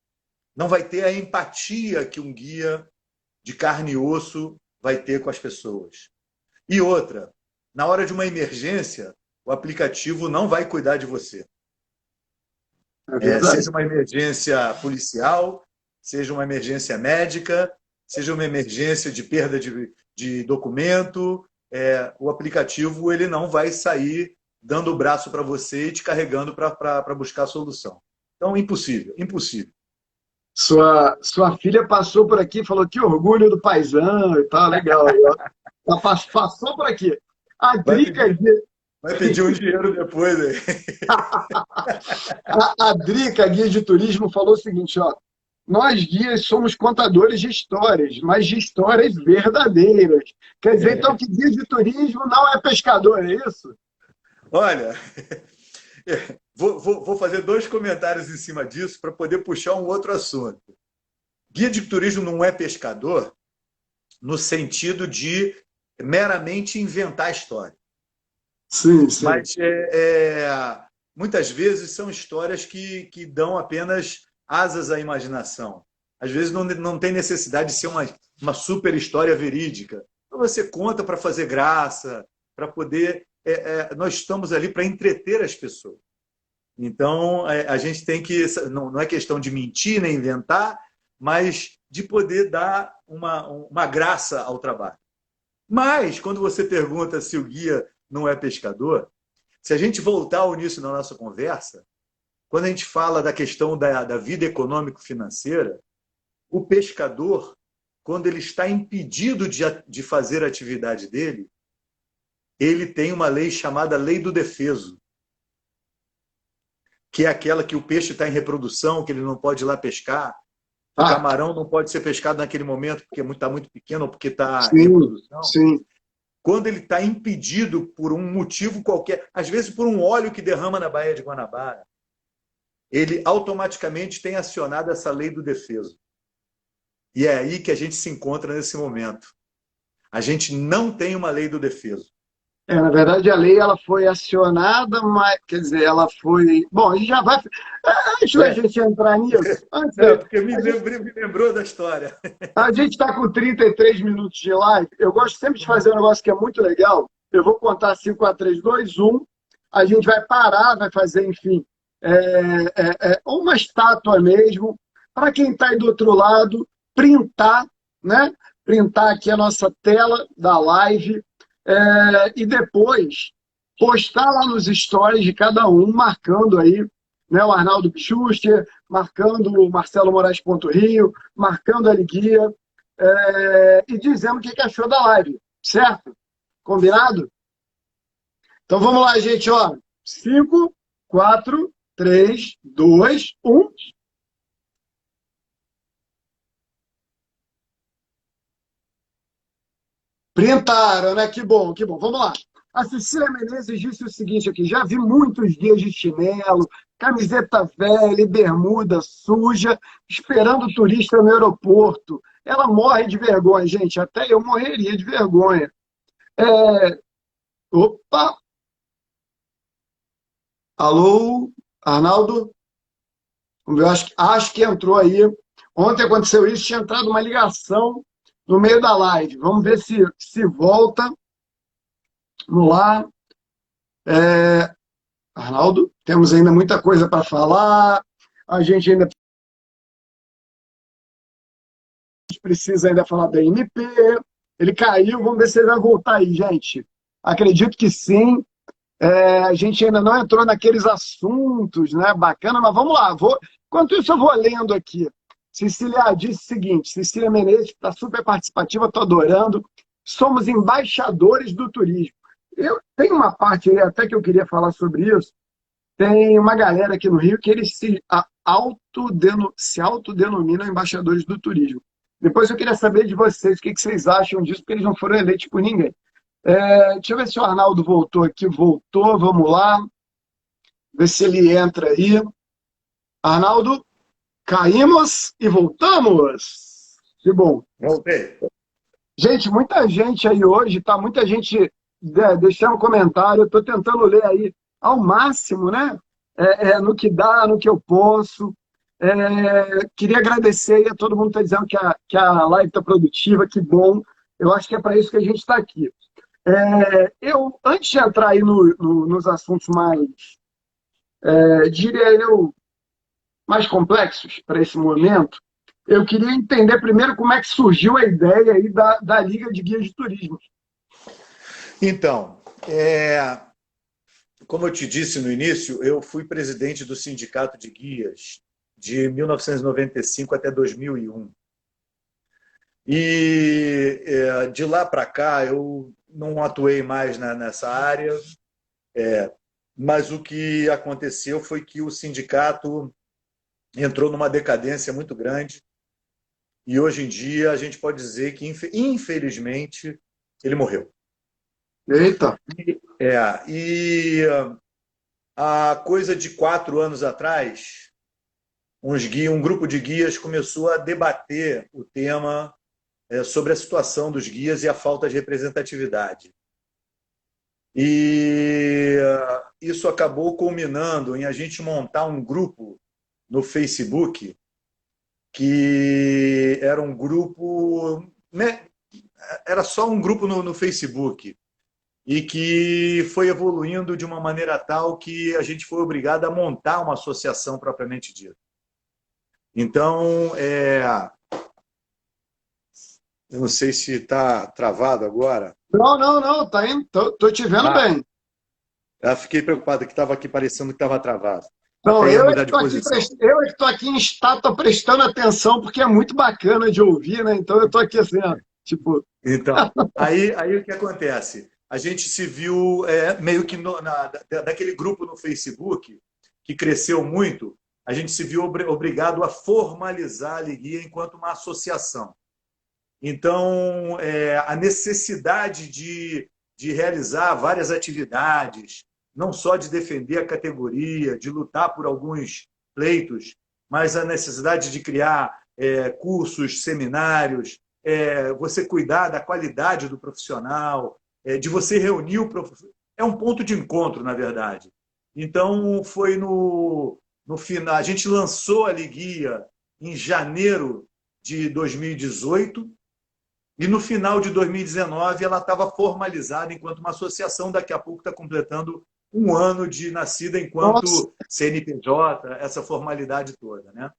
Não vai ter a empatia que um guia de carne e osso vai ter com as pessoas. E outra, na hora de uma emergência, o aplicativo não vai cuidar de você. É verdade. Seja uma emergência policial, seja uma emergência médica, seja uma emergência de perda de documento, o aplicativo ele não vai sair dando o braço para você e te carregando para buscar a solução. Então, impossível, impossível. Sua filha passou por aqui e falou que orgulho do paizão e tal, legal. Ela passou por aqui. A Drica, Vai pedir um dinheiro depois. Aí. a Drica, guia de turismo, falou o seguinte, ó, nós guias somos contadores de histórias, mas de histórias verdadeiras. Quer dizer, então, que guia de turismo não é pescador, é isso? Olha, vou fazer 2 comentários em cima disso para poder puxar um outro assunto. Guia de turismo não é pescador no sentido de meramente inventar a história. Sim, sim. Mas muitas vezes são histórias que dão apenas asas à imaginação. Às vezes não tem necessidade de ser uma super história verídica. Então você conta para fazer graça, para poder... nós estamos ali para entreter as pessoas. Então, a gente tem que... Não é questão de mentir nem inventar, mas de poder dar uma graça ao trabalho. Mas, quando você pergunta se o guia não é pescador, se a gente voltar ao início da nossa conversa, quando a gente fala da questão da vida econômico-financeira, o pescador, quando ele está impedido de fazer a atividade dele, ele tem uma lei chamada Lei do Defeso, que é aquela que o peixe está em reprodução, que ele não pode ir lá pescar, o camarão não pode ser pescado naquele momento porque está muito pequeno ou porque está em reprodução. Sim. Quando ele está impedido por um motivo qualquer, às vezes por um óleo que derrama na Baía de Guanabara, ele automaticamente tem acionado essa lei do defeso. E é aí que a gente se encontra nesse momento. A gente não tem uma lei do defeso. Na verdade, a lei ela foi acionada, mas, quer dizer, ela foi... Bom, a gente já vai... Antes da gente entrar nisso... Porque me lembrou da história. A gente está com 33 minutos de live. Eu gosto sempre de fazer um negócio que é muito legal. Eu vou contar 5, 4, 3, 2, 1. A gente vai parar, vai fazer, enfim, uma estátua mesmo. Para quem está aí do outro lado, printar, né? Printar aqui a nossa tela da live. E depois postar lá nos stories de cada um, marcando aí, né, o Arnaldo Schuster, marcando o Marcelo Moraes.rio, marcando a Guia, e dizendo o que achou da live, certo? Combinado? Então vamos lá, gente, ó. 5, 4, 3, 2, 1. Printaram, né? Que bom, que bom. Vamos lá. A Cecília Menezes disse o seguinte aqui, já vi muitos dias de chinelo, camiseta velha e bermuda suja, esperando o turista no aeroporto. Ela morre de vergonha, gente. Até eu morreria de vergonha. Opa! Alô, Arnaldo? Vamos ver, acho que entrou aí. Ontem aconteceu isso, tinha entrado uma ligação no meio da live. Vamos ver se volta. Vamos lá. Arnaldo, temos ainda muita coisa para falar. A gente ainda precisa ainda falar da MP. Ele caiu, vamos ver se ele vai voltar aí, gente. Acredito que sim. A gente ainda não entrou naqueles assuntos, né? Bacana, mas vamos lá. Enquanto isso, eu vou lendo aqui. Cecília disse o seguinte, Cecília Menezes está super participativa, estou adorando. Somos embaixadores do turismo. Eu tenho uma parte aí até que eu queria falar sobre isso. Tem uma galera aqui no Rio que eles se autodenominam embaixadores do turismo. Depois eu queria saber de vocês o que vocês acham disso, porque eles não foram eleitos por ninguém. Deixa eu ver se o Arnaldo voltou aqui. Voltou, vamos lá. Ver se ele entra aí. Arnaldo, caímos e voltamos. Que bom. Voltei. Gente, muita gente aí hoje, tá? Muita gente deixando comentário. Eu estou tentando ler aí ao máximo, né? No que dá, no que eu posso. Queria agradecer aí a todo mundo que está dizendo que a live está produtiva, que bom. Eu acho que é para isso que a gente está aqui. Antes de entrar aí nos assuntos mais, diria eu, mais complexos para esse momento, eu queria entender primeiro como é que surgiu a ideia aí da Liga de Guias de Turismo. Então, como eu te disse no início, eu fui presidente do Sindicato de Guias de 1995 até 2001. E de lá para cá eu não atuei mais nessa área, mas o que aconteceu foi que o sindicato entrou numa decadência muito grande e hoje em dia a gente pode dizer que, infelizmente, ele morreu. Eita! E há coisa de 4 anos atrás, um grupo de guias começou a debater o tema sobre a situação dos guias e a falta de representatividade. E isso acabou culminando em a gente montar um grupo no Facebook, que era um grupo, né? Era só um grupo no Facebook, e que foi evoluindo de uma maneira tal que a gente foi obrigado a montar uma associação propriamente dita. Então, eu não sei se está travado agora. Não, tá indo, tô te vendo bem. Eu fiquei preocupado que estava aqui parecendo que estava travado. Não, eu é que estou aqui em estátua prestando atenção, porque é muito bacana de ouvir, né? Então eu estou aqui assim, ó, tipo... Então, aí o que acontece? A gente se viu meio que daquele grupo no Facebook, que cresceu muito, a gente se viu obrigado a formalizar a Liguia enquanto uma associação. Então, a necessidade de realizar várias atividades, não só de defender a categoria, de lutar por alguns pleitos, mas a necessidade de criar cursos, seminários, você cuidar da qualidade do profissional, de você reunir o profissional. É um ponto de encontro, na verdade. Então, foi no final. A gente lançou a Liguia em janeiro de 2018, e no final de 2019 ela estava formalizada enquanto uma associação. Daqui a pouco está completando 1 ano de nascida enquanto CNPJ, essa formalidade toda, né?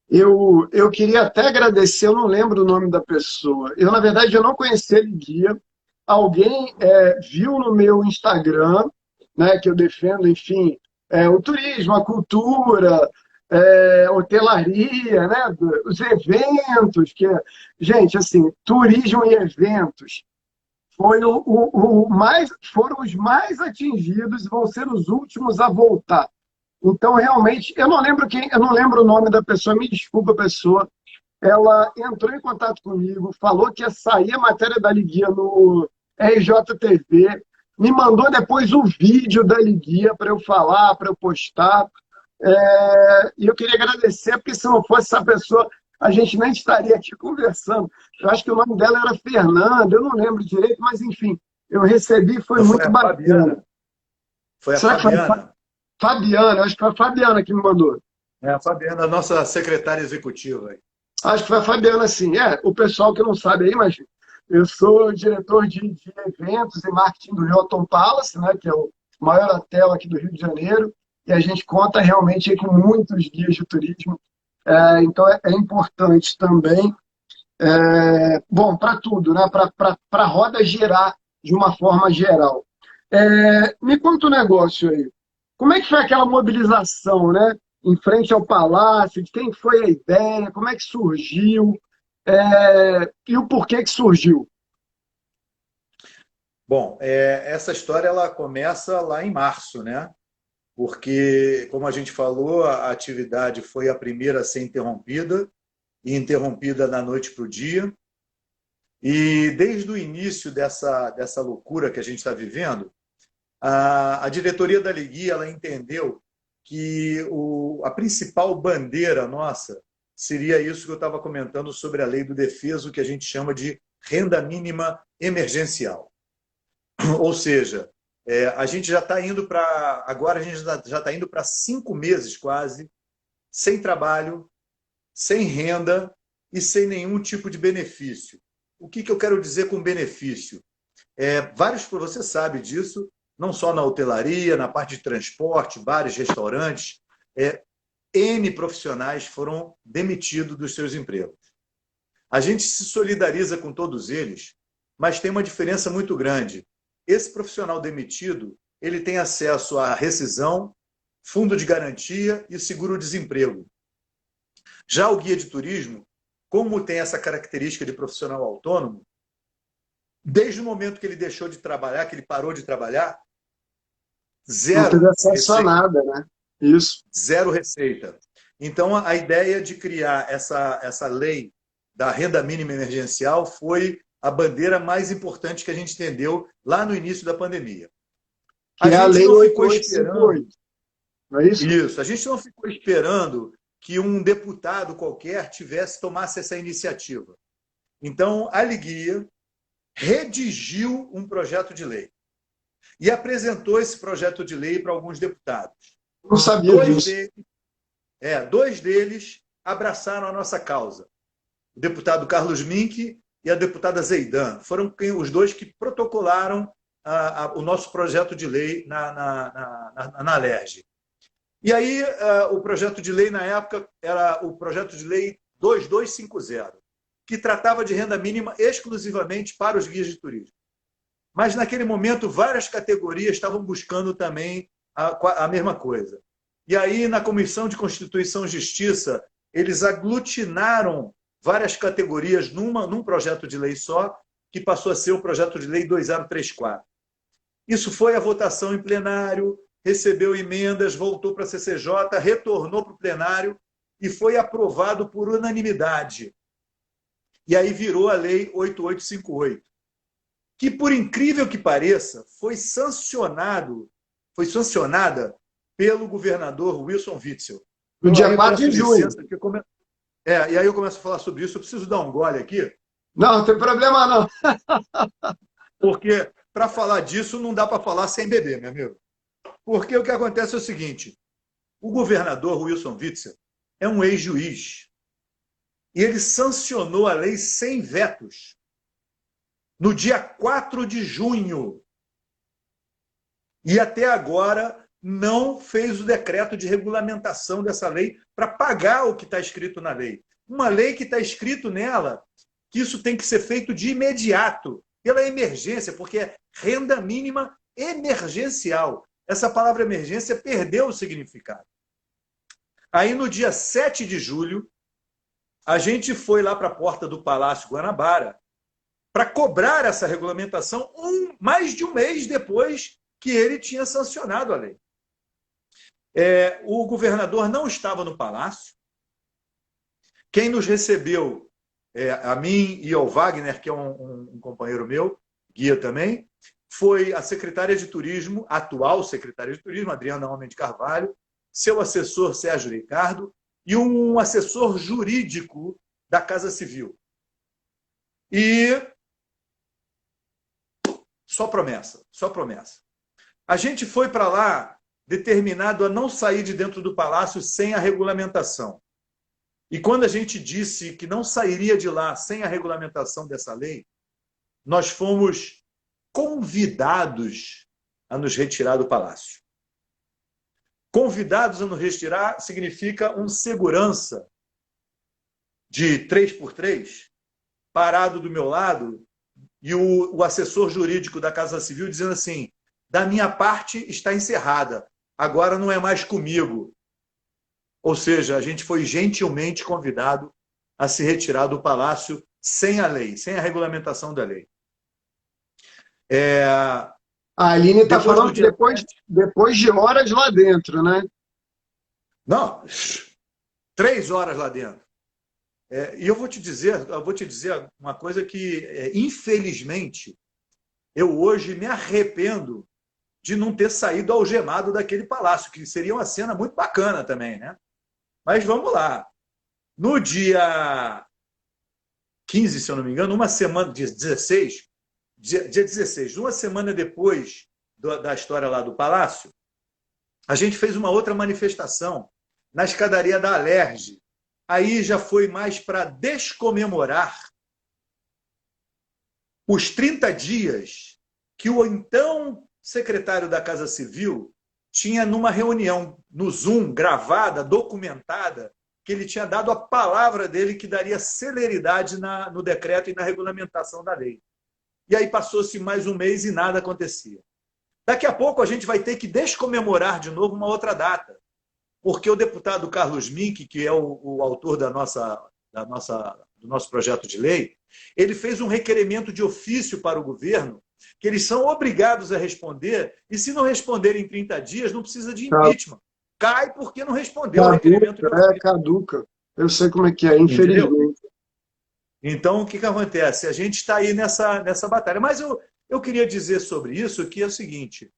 Eu queria até agradecer, eu não lembro o nome da pessoa. Na verdade, eu não conhecia a Liguia. Alguém viu no meu Instagram, né, que eu defendo, enfim, o turismo, a cultura, hotelaria, né, os eventos. Gente, assim, turismo e eventos foram os mais atingidos e vão ser os últimos a voltar. Então, realmente, eu não lembro o nome da pessoa, me desculpa, pessoa. Ela entrou em contato comigo, falou que ia sair a matéria da Liguia no RJTV, me mandou depois o vídeo da Liguia para eu falar, para eu postar. E eu queria agradecer, porque se não fosse essa pessoa, a gente nem estaria aqui conversando. Eu acho que o nome dela era Fernanda, eu não lembro direito, mas enfim, eu recebi, foi muito bacana. Foi a Fabiana. Fabiana, acho que foi a Fabiana que me mandou. A Fabiana, a nossa secretária executiva. Acho que foi a Fabiana, sim. O pessoal que não sabe aí, mas eu sou diretor de eventos e marketing do Hilton Palace, né, que é o maior hotel aqui do Rio de Janeiro, e a gente conta realmente aí com muitos guias de turismo. Então é importante também, bom, para tudo, né, para a roda girar de uma forma geral. Me conta um negócio aí. Como é que foi aquela mobilização, né? em frente ao palácio, de quem foi a ideia, como é que surgiu, e o porquê que surgiu. Bom, essa história ela começa lá em março, né? Porque, como a gente falou, a atividade foi a primeira a ser interrompida, e interrompida da noite para o dia. E desde o início dessa loucura que a gente está vivendo, a diretoria da Liguia ela entendeu que a principal bandeira nossa seria isso que eu estava comentando sobre a lei do defeso, que a gente chama de renda mínima emergencial. Ou seja, a gente já está indo para. Agora a gente já está indo para 5 meses quase, sem trabalho, sem renda e sem nenhum tipo de benefício. O que eu quero dizer com benefício? Você sabe disso, não só na hotelaria, na parte de transporte, bares, restaurantes, N profissionais foram demitidos dos seus empregos. A gente se solidariza com todos eles, mas tem uma diferença muito grande. Esse profissional demitido, ele tem acesso à rescisão, fundo de garantia e seguro-desemprego. Já o guia de turismo, como tem essa característica de profissional autônomo, desde o momento que ele deixou de trabalhar, que ele parou de trabalhar, Não teve zero acesso a receita. nada, né? Isso. Zero receita. Então, a ideia de criar essa lei da renda mínima emergencial foi a bandeira mais importante que a gente entendeu lá no início da pandemia. Que é a Lei não ficou 8858, não é isso? Isso, a gente não ficou esperando que um deputado qualquer tomasse essa iniciativa. Então, a Liguia redigiu um projeto de lei e apresentou esse projeto de lei para alguns deputados. Não sabia disso. Dois deles abraçaram a nossa causa. O deputado Carlos Mink e a deputada Zeidan. Foram os dois que protocolaram o nosso projeto de lei na LERJ. E aí, o projeto de lei, na época, era o projeto de lei 2250, que tratava de renda mínima exclusivamente para os guias de turismo. Mas, naquele momento, várias categorias estavam buscando também a mesma coisa. E aí, na Comissão de Constituição e Justiça, eles aglutinaram várias categorias num projeto de lei só, que passou a ser o projeto de lei 2034. Isso foi a votação em plenário, recebeu emendas, voltou para a CCJ, retornou para o plenário e foi aprovado por unanimidade. E aí virou a Lei 8858, que, por incrível que pareça, foi sancionada pelo governador Wilson Witzel. No dia 4 de junho. E aí eu começo a falar sobre isso, eu preciso dar um gole aqui. Não tem problema não. Porque para falar disso não dá para falar sem beber, meu amigo. Porque o que acontece é o seguinte, o governador Wilson Witzel é um ex-juiz e ele sancionou a lei sem vetos no dia 4 de junho. E até agora não fez o decreto de regulamentação dessa lei para pagar o que está escrito na lei. Uma lei que está escrito nela que isso tem que ser feito de imediato, pela emergência, porque é renda mínima emergencial. Essa palavra emergência perdeu o significado. Aí, no dia 7 de julho, a gente foi lá para a porta do Palácio Guanabara para cobrar essa regulamentação mais de um mês depois que ele tinha sancionado a lei. O governador não estava no Palácio. Quem nos recebeu, a mim e ao Wagner, que é um companheiro meu, guia também, foi a secretária de Turismo, atual secretária de Turismo, Adriana Homem de Carvalho, seu assessor Sérgio Ricardo e um assessor jurídico da Casa Civil. E só promessa, só promessa. A gente foi para lá determinado a não sair de dentro do palácio sem a regulamentação. E quando a gente disse que não sairia de lá sem a regulamentação dessa lei, nós fomos convidados a nos retirar do palácio. Convidados a nos retirar significa um segurança de 3x3 parado do meu lado e o assessor jurídico da Casa Civil dizendo assim, da minha parte está encerrada, agora não é mais comigo. Ou seja, a gente foi gentilmente convidado a se retirar do palácio sem a lei, sem a regulamentação da lei. A Aline está Depois do falando que dia depois de horas lá dentro, né? Não, 3 horas lá dentro. E eu vou te dizer uma coisa que, infelizmente, eu hoje me arrependo de não ter saído algemado daquele palácio, que seria uma cena muito bacana também, né? Mas vamos lá. No dia 15, se eu não me engano, uma semana, dia 16, dia 16, uma semana depois da história lá do palácio, a gente fez uma outra manifestação na escadaria da Alerj. Aí já foi mais para descomemorar os 30 dias que o então secretário da Casa Civil tinha numa reunião no Zoom, gravada, documentada, que ele tinha dado a palavra dele que daria celeridade no decreto e na regulamentação da lei. E aí passou-se mais um mês e nada acontecia. Daqui a pouco a gente vai ter que descomemorar de novo uma outra data, porque o deputado Carlos Mink, que é o autor do nosso projeto de lei, ele fez um requerimento de ofício para o governo, que eles são obrigados a responder, e se não responderem em 30 dias, não precisa de impeachment. Cai porque não respondeu o requerimento de ofício. Caduca. Eu sei como é que é, Entendeu? infelizmente. Então, o que acontece? A gente está aí nessa batalha. Mas eu queria dizer sobre isso que é o seguinte,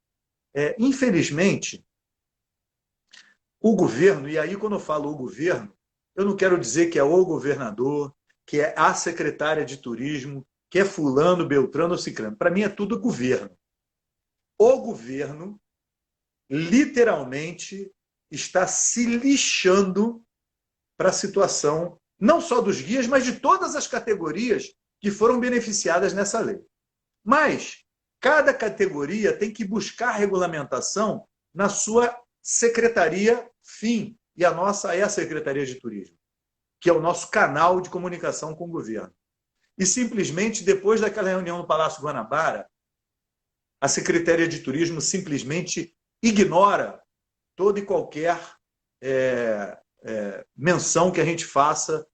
infelizmente, o governo, e aí quando eu falo o governo, eu não quero dizer que é o governador, que é a secretária de turismo, que é fulano, beltrano ou ciclano. Para mim é tudo governo. O governo, literalmente, está se lixando para a situação, não só dos guias, mas de todas as categorias que foram beneficiadas nessa lei. Mas cada categoria tem que buscar regulamentação na sua secretaria fim. E a nossa é a Secretaria de Turismo, que é o nosso canal de comunicação com o governo. E simplesmente, depois daquela reunião no Palácio Guanabara, a Secretaria de Turismo simplesmente ignora toda e qualquer menção que a gente faça,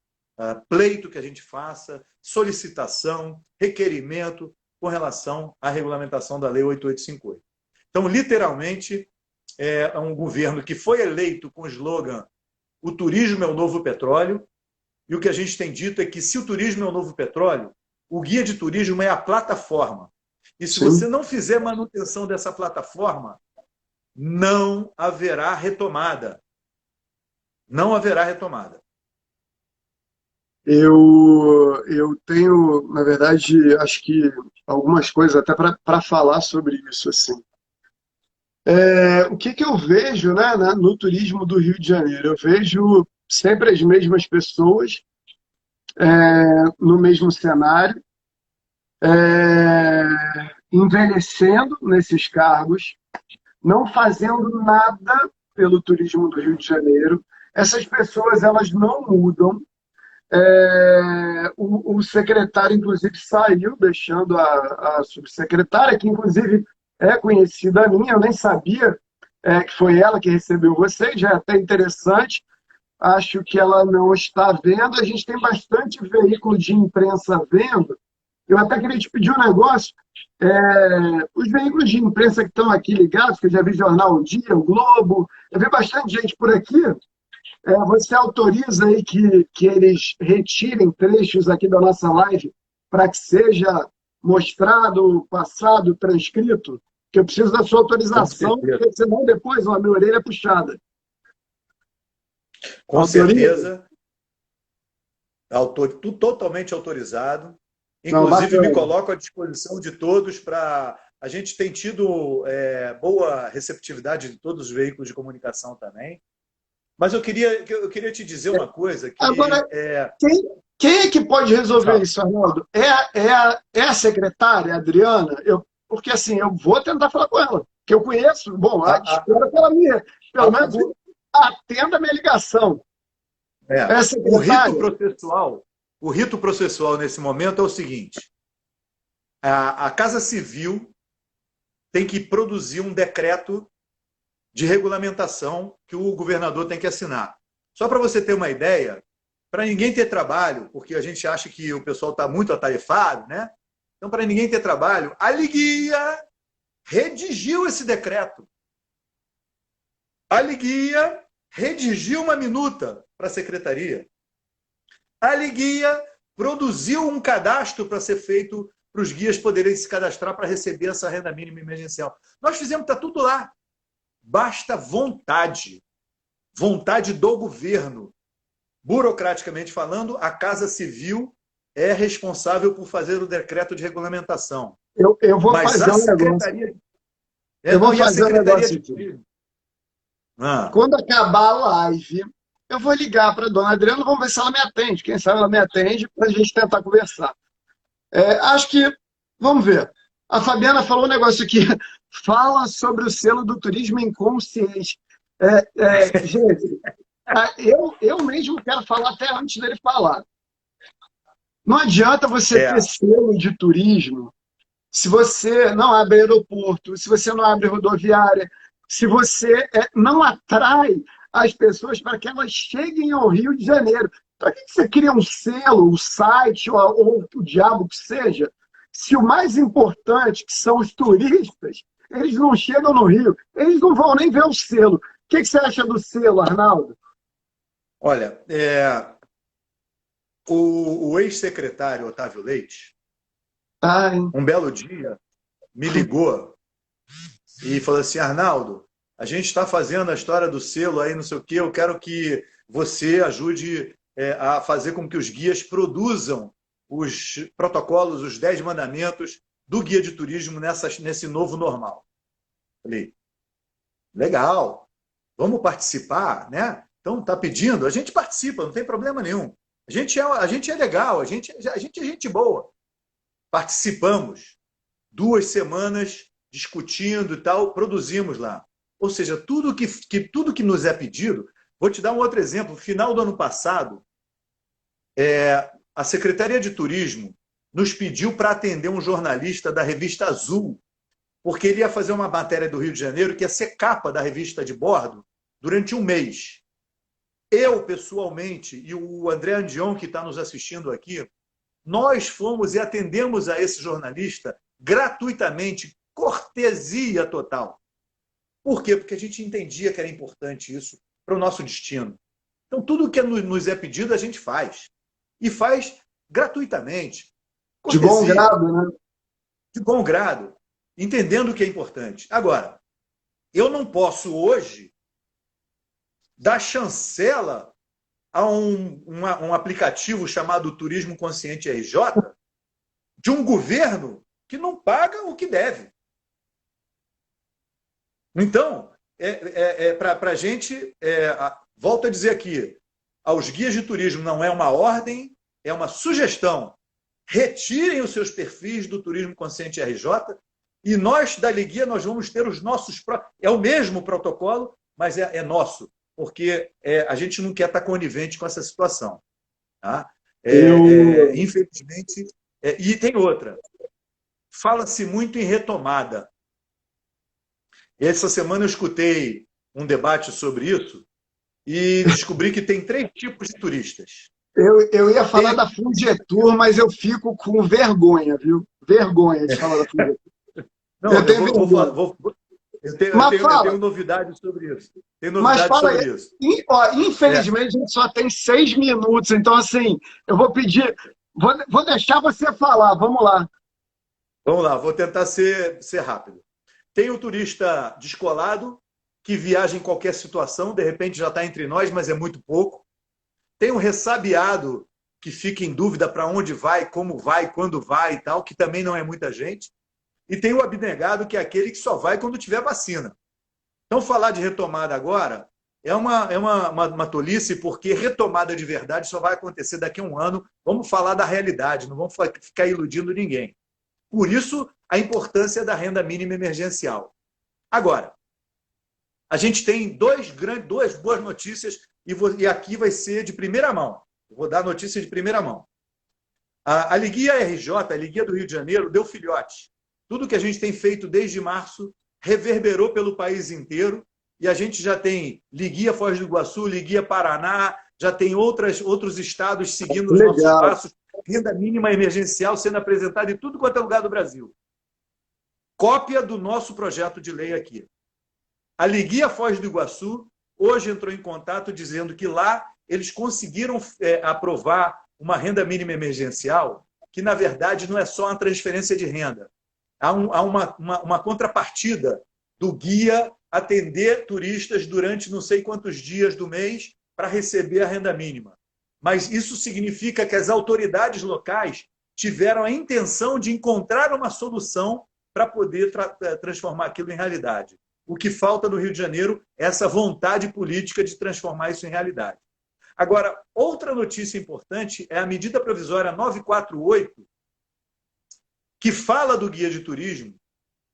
pleito que a gente faça, solicitação, requerimento com relação à regulamentação da Lei 8858. Então, literalmente, é um governo que foi eleito com o slogan "O turismo é o novo petróleo", e o que a gente tem dito é que, se o turismo é o novo petróleo, o guia de turismo é a plataforma. E se você não fizer manutenção dessa plataforma, não haverá retomada. Não haverá retomada. Eu tenho, na verdade, acho que algumas coisas até para falar sobre isso, assim. O que eu vejo, né, no turismo do Rio de Janeiro? Eu vejo sempre as mesmas pessoas no mesmo cenário, envelhecendo nesses cargos, não fazendo nada pelo turismo do Rio de Janeiro. Essas pessoas, elas não mudam. O secretário, inclusive, saiu, deixando a subsecretária, que, inclusive, é conhecida minha, eu nem sabia que foi ela que recebeu vocês, já é até interessante. Acho que ela não está vendo. A gente tem bastante veículo de imprensa vendo. Eu até queria te pedir um negócio. Os veículos de imprensa que estão aqui ligados, que eu já vi Jornal O Dia, o Globo, eu vi bastante gente por aqui. Você autoriza aí que eles retirem trechos aqui da nossa live para que seja mostrado, passado, transcrito? Que eu preciso da sua autorização, porque senão depois a minha orelha é puxada. Com Autoriza? certeza. Totalmente autorizado. Inclusive, me coloco à disposição de todos para... A gente tem tido boa receptividade de todos os veículos de comunicação também. Mas eu queria te dizer uma coisa. Agora, quem é que pode resolver isso, Arnaldo? É a secretária, a Adriana? Porque assim, eu vou tentar falar com ela, que eu conheço. Bom, espero que ela pelo menos atenda a minha ligação. O rito processual nesse momento é o seguinte: a Casa Civil tem que produzir um decreto de regulamentação que o governador tem que assinar. Só para você ter uma ideia, para ninguém ter trabalho, porque a gente acha que o pessoal está muito atarefado, né? Então, para ninguém ter trabalho, a Liguia redigiu esse decreto. A Liguia redigiu uma minuta para a secretaria. A Liguia produziu um cadastro para ser feito para os guias poderem se cadastrar para receber essa renda mínima emergencial. Nós fizemos, está tudo lá. Basta vontade. Vontade do governo. Burocraticamente falando, a Casa Civil é responsável por fazer o decreto de regulamentação. Eu vou Mas fazer a um secretaria... negócio. Eu vou fazer um negócio de... aqui. Ah, Quando acabar a live, eu vou ligar para a dona Adriana, vamos ver se ela me atende. Quem sabe ela me atende para a gente tentar conversar. Acho que, vamos ver. A Fabiana falou um negócio aqui. Fala sobre o selo do turismo inconsciente. Gente, eu mesmo quero falar até antes dele falar. Não adianta você ter selo de turismo se você não abre aeroporto, se você não abre rodoviária, se você não atrai as pessoas para que elas cheguem ao Rio de Janeiro. Para que você cria um selo, um site ou o diabo que seja, se o mais importante, que são os turistas, eles não chegam no Rio, eles não vão nem ver o selo. O que você acha do selo, Arnaldo? olha, o ex-secretário Otávio Leite, um belo dia, me ligou e falou assim: Arnaldo, a gente está fazendo a história do selo aí, não sei o quê, eu quero que você ajude a fazer com que os guias produzam os protocolos, os 10 mandamentos do guia de turismo nesse novo normal. Falei, legal, vamos participar, né? Então, está pedindo, a gente participa, não tem problema nenhum. A gente é legal, a gente é gente boa. Participamos. 2 semanas discutindo e tal, produzimos lá. Ou seja, tudo que nos é pedido. Vou te dar um outro exemplo. No final do ano passado, a Secretaria de Turismo nos pediu para atender um jornalista da revista Azul, porque ele ia fazer uma matéria do Rio de Janeiro que ia ser capa da revista de bordo durante um mês. Eu, pessoalmente, e o André Andion, que está nos assistindo aqui, nós fomos e atendemos a esse jornalista gratuitamente, cortesia total. Por quê? Porque a gente entendia que era importante isso para o nosso destino. Então, tudo que nos é pedido, a gente faz. E faz gratuitamente. Cortesia. De bom grado, né? De bom grado. Entendendo o que é importante. Agora, eu não posso hoje dar chancela a um aplicativo chamado Turismo Consciente RJ de um governo que não paga o que deve. Então, para a gente, volto a dizer aqui, aos guias de turismo não é uma ordem, é uma sugestão. Retirem os seus perfis do Turismo Consciente RJ e nós, da Liguia, nós vamos ter os nossos... É o mesmo protocolo, mas é nosso, porque a gente não quer estar conivente com essa situação. Tá? Infelizmente... e tem outra. Fala-se muito em retomada. Essa semana eu escutei um debate sobre isso e descobri que tem 3 tipos de turistas. Eu ia falar da Fungetur, mas eu fico com vergonha, viu? Vergonha de falar da Fungetur. Não, eu tenho novidades sobre isso. Infelizmente, a gente só tem 6 minutos, então, assim, eu vou pedir... Vou deixar você falar, vamos lá. Vamos lá, vou tentar ser rápido. Tem o turista descolado, que viaja em qualquer situação, de repente já está entre nós, mas é muito pouco. Tem o ressabiado, que fica em dúvida para onde vai, como vai, quando vai e tal, que também não é muita gente. E tem o abnegado, que é aquele que só vai quando tiver vacina. Então, falar de retomada agora é uma tolice, porque retomada de verdade só vai acontecer daqui a um ano. Vamos falar da realidade, não vamos ficar iludindo ninguém. Por isso, a importância da renda mínima emergencial. Agora, a gente tem duas boas notícias e aqui vai ser de primeira mão. Eu vou dar notícia de primeira mão. A Liguia RJ, a Liguia do Rio de Janeiro, deu filhote. Tudo que a gente tem feito desde março reverberou pelo país inteiro e a gente já tem Liguia Foz do Iguaçu, Liguia Paraná, já tem outros estados seguindo os nossos Legal. passos, renda mínima emergencial sendo apresentada em tudo quanto é lugar do Brasil. Cópia do nosso projeto de lei aqui. A Liguia Foz do Iguaçu hoje entrou em contato dizendo que lá eles conseguiram aprovar uma renda mínima emergencial que, na verdade, não é só uma transferência de renda. Há uma contrapartida do guia atender turistas durante não sei quantos dias do mês para receber a renda mínima. Mas isso significa que as autoridades locais tiveram a intenção de encontrar uma solução para poder transformar aquilo em realidade. O que falta no Rio de Janeiro é essa vontade política de transformar isso em realidade. Agora, outra notícia importante é a medida provisória 948, que fala do guia de turismo,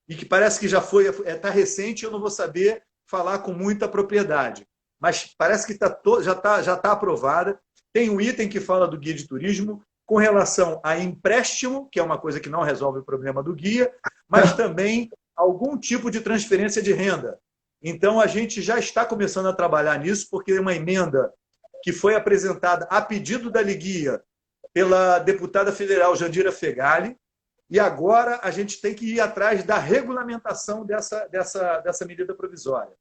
e que parece que já está recente, eu não vou saber falar com muita propriedade, mas parece que já está aprovada. Tem um item que fala do guia de turismo com relação a empréstimo, que é uma coisa que não resolve o problema do guia, mas também algum tipo de transferência de renda. Então, a gente já está começando a trabalhar nisso, porque é uma emenda que foi apresentada a pedido da Liguia pela deputada federal Jandira Fegali, e agora a gente tem que ir atrás da regulamentação dessa medida provisória.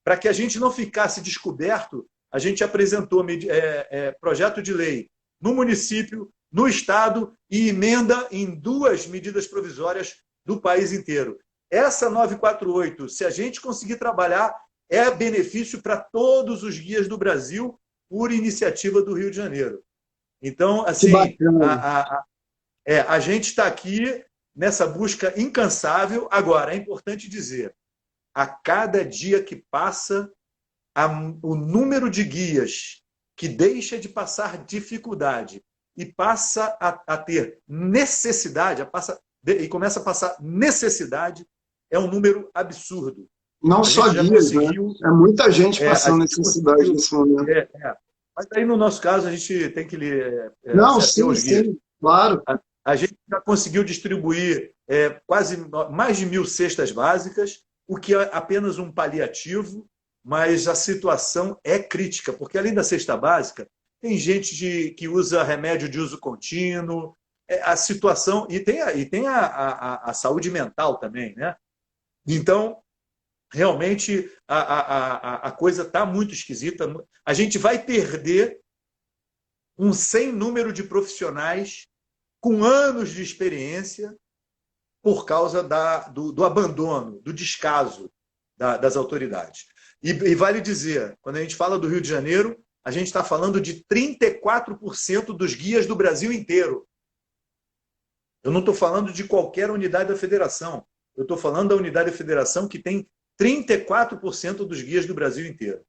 Para que a gente não ficasse descoberto, a gente apresentou projeto de lei no município, no estado e emenda em 2 medidas provisórias do país inteiro. Essa 948, se a gente conseguir trabalhar, é benefício para todos os guias do Brasil por iniciativa do Rio de Janeiro. Então, assim, a gente está aqui nessa busca incansável. Agora, é importante dizer, a cada dia que passa, o número de guias que deixa de passar dificuldade e passa a ter necessidade, e começa a passar necessidade, é um número absurdo. Não só guias, né? É muita gente passando necessidade nesse momento. Mas aí, no nosso caso, a gente tem que não, sim, claro. A gente já conseguiu distribuir quase mais de 1.000 cestas básicas, o que é apenas um paliativo, mas a situação é crítica, porque além da cesta básica, tem gente que usa remédio de uso contínuo, a situação, e tem a saúde mental também, né? Então, realmente, a coisa está muito esquisita. A gente vai perder um sem número de profissionais com anos de experiência por causa do abandono, do descaso das autoridades. E vale dizer, quando a gente fala do Rio de Janeiro, a gente está falando de 34% dos guias do Brasil inteiro. Eu não estou falando de qualquer unidade da federação. Eu estou falando da unidade da federação que tem 34% dos guias do Brasil inteiro.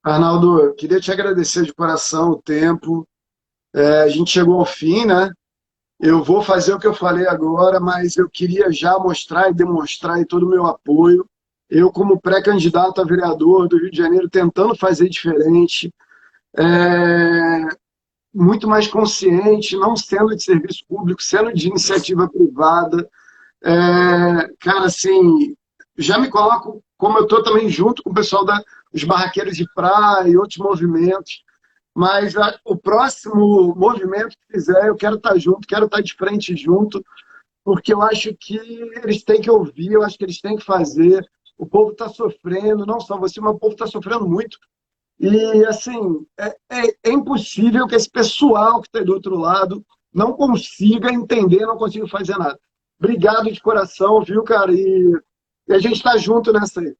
Arnaldo, eu queria te agradecer de coração o tempo. A gente chegou ao fim, né? Eu vou fazer o que eu falei agora, mas eu queria já mostrar e demonstrar aí todo o meu apoio. Eu, como pré-candidato a vereador do Rio de Janeiro, tentando fazer diferente, muito mais consciente, não sendo de serviço público, sendo de iniciativa privada. Cara, assim, já me coloco, como eu estou também junto com o pessoal dos barraqueiros de praia e outros movimentos, mas o próximo movimento que fizer, eu quero estar junto, quero estar de frente junto, porque eu acho que eles têm que ouvir, eu acho que eles têm que fazer. O povo está sofrendo, não só você, mas o povo está sofrendo muito. E, assim, é impossível que esse pessoal que está do outro lado não consiga entender, não consiga fazer nada. Obrigado de coração, viu, cara? E a gente está junto nessa aí.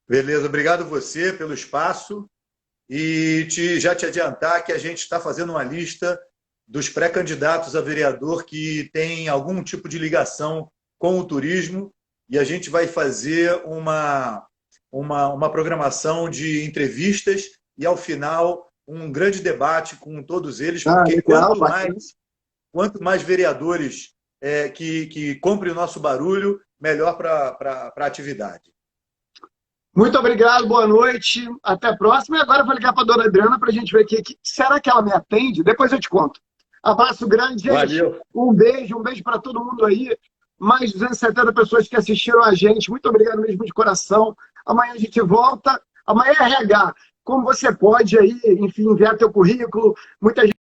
Beleza, obrigado você pelo espaço. E já te adiantar que a gente está fazendo uma lista dos pré-candidatos a vereador que tem algum tipo de ligação com o turismo, e a gente vai fazer uma programação de entrevistas e, ao final, um grande debate com todos eles, porque legal, quanto mais vereadores que comprem o nosso barulho, melhor para a atividade. Muito obrigado, boa noite, até a próxima. E agora eu vou ligar para a dona Adriana para a gente ver será que ela me atende? Depois eu te conto. Abraço grande, gente. Valeu. Um beijo para todo mundo aí. mais 270 pessoas que assistiram a gente. Muito obrigado mesmo de coração. Amanhã a gente volta. Amanhã é RH. Como você pode aí, enfim, enviar teu currículo. Muita gente